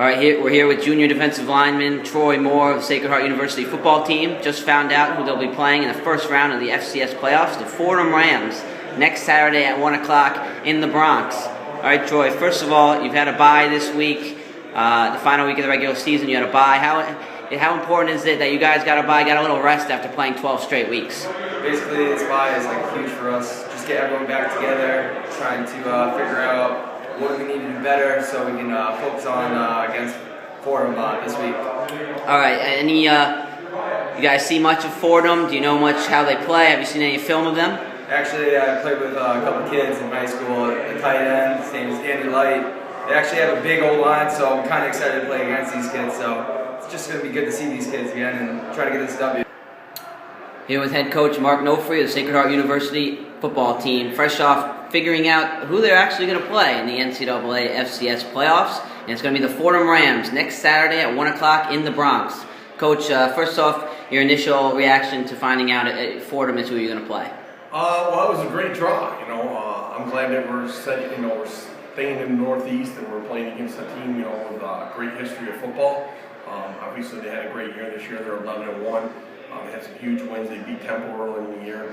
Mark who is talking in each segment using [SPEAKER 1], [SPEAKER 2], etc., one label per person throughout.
[SPEAKER 1] right, we're here with junior defensive lineman Troy Moore of the Sacred Heart University football team. Just found out who they'll be playing in the first round of the FCS Playoffs, the Fordham Rams, next Saturday at 1 o'clock in the Bronx. All right, Troy, first of all, you've had a bye this week, the final week of the regular season. You had a bye. How important is it that you guys got a bye, got a little rest after playing 12 straight weeks?
[SPEAKER 2] Basically, this bye is huge for us. Just get everyone back together, trying to figure out what we need to do better so we can focus on against Fordham this week.
[SPEAKER 1] All right, you guys see much of Fordham? Do you know much how they play? Have you seen any film of them?
[SPEAKER 2] Actually, I played with a couple of kids in high school. The tight end, his name is Andy Light. They actually have a big old line, so I'm kind of excited to play against these kids. So it's just going to be good to see these kids again and try to get this W.
[SPEAKER 1] Here with head coach Mark Nofrey of the Sacred Heart University football team, fresh off figuring out who they're actually going to play in the NCAA FCS Playoffs. And it's going to be the Fordham Rams next Saturday at 1 o'clock in the Bronx. Coach, first off, your initial reaction to finding out Fordham is who you're going to play.
[SPEAKER 3] Well, it was a great draw. I'm glad that we're staying in the Northeast and we're playing against a team, with a great history of football. Obviously, they had a great year this year. They're 11-1. They had some huge wins. They beat Temple early in the year.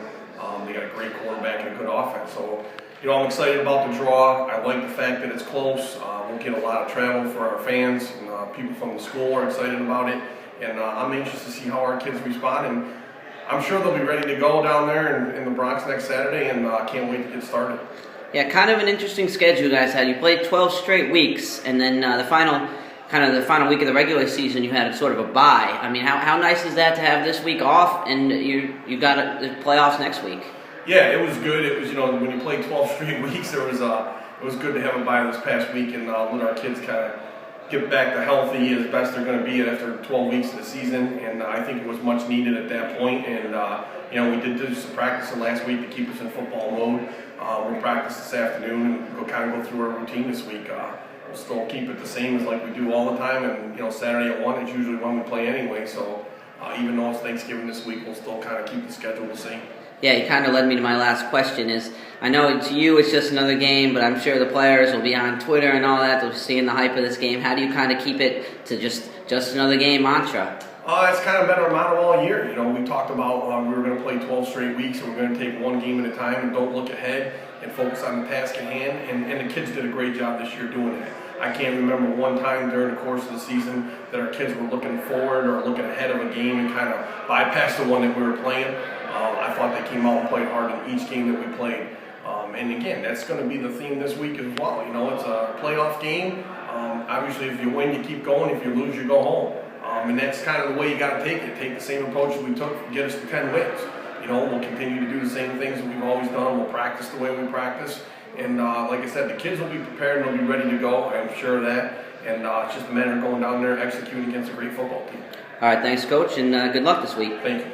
[SPEAKER 3] They got a great quarterback and a good offense. So, I'm excited about the draw. I like the fact that it's close. We'll get a lot of travel for our fans, and people from the school are excited about it. And I'm anxious to see how our kids respond. And I'm sure they'll be ready to go down there in the Bronx next Saturday, and I can't wait to get started.
[SPEAKER 1] Yeah, kind of an interesting schedule you guys had. You played 12 straight weeks, and then the final week of the regular season, you had sort of a bye. I mean, how nice is that to have this week off, and you got the playoffs next week?
[SPEAKER 3] Yeah, it was good. It was, when you play 12 straight weeks, it was good to have a bye this past week and let our kids kind of get back to healthy as best they're going to be after 12 weeks of the season. And I think it was much needed at that point. And we did do some practicing last week to keep us in football mode. We'll practice this afternoon and go through our routine this week. We'll still keep it the same as like we do all the time. And Saturday at 1 is usually when we play anyway. So even though it's Thanksgiving this week, we'll still kind of keep the schedule the same.
[SPEAKER 1] Yeah, you kind of led me to my last question. I know to you it's just another game, but I'm sure the players will be on Twitter and all that. They'll be seeing the hype of this game. How do you kind of keep it to just another game mantra?
[SPEAKER 3] It's kind of been our motto all year. We talked about we were going to play 12 straight weeks and we're going to take one game at a time and don't look ahead and focus on the task at hand. And the kids did a great job this year doing that. I can't remember one time during the course of the season that our kids were looking forward or looking ahead of a game and kind of bypassed the one that we were playing. I thought they came out and played hard in each game that we played. And again, that's going to be the theme this week as well. It's a playoff game. Obviously, if you win, you keep going. If you lose, you go home. And that's kind of the way you got to take it. Take the same approach that we took to get us to 10 wins. We'll continue to do the same things that we've always done. We'll practice the way we practice. And like I said, the kids will be prepared and they'll be ready to go. I'm sure of that. And it's just a matter of going down there, executing against a great football team.
[SPEAKER 1] All right, thanks, Coach, and good luck this week.
[SPEAKER 3] Thank you.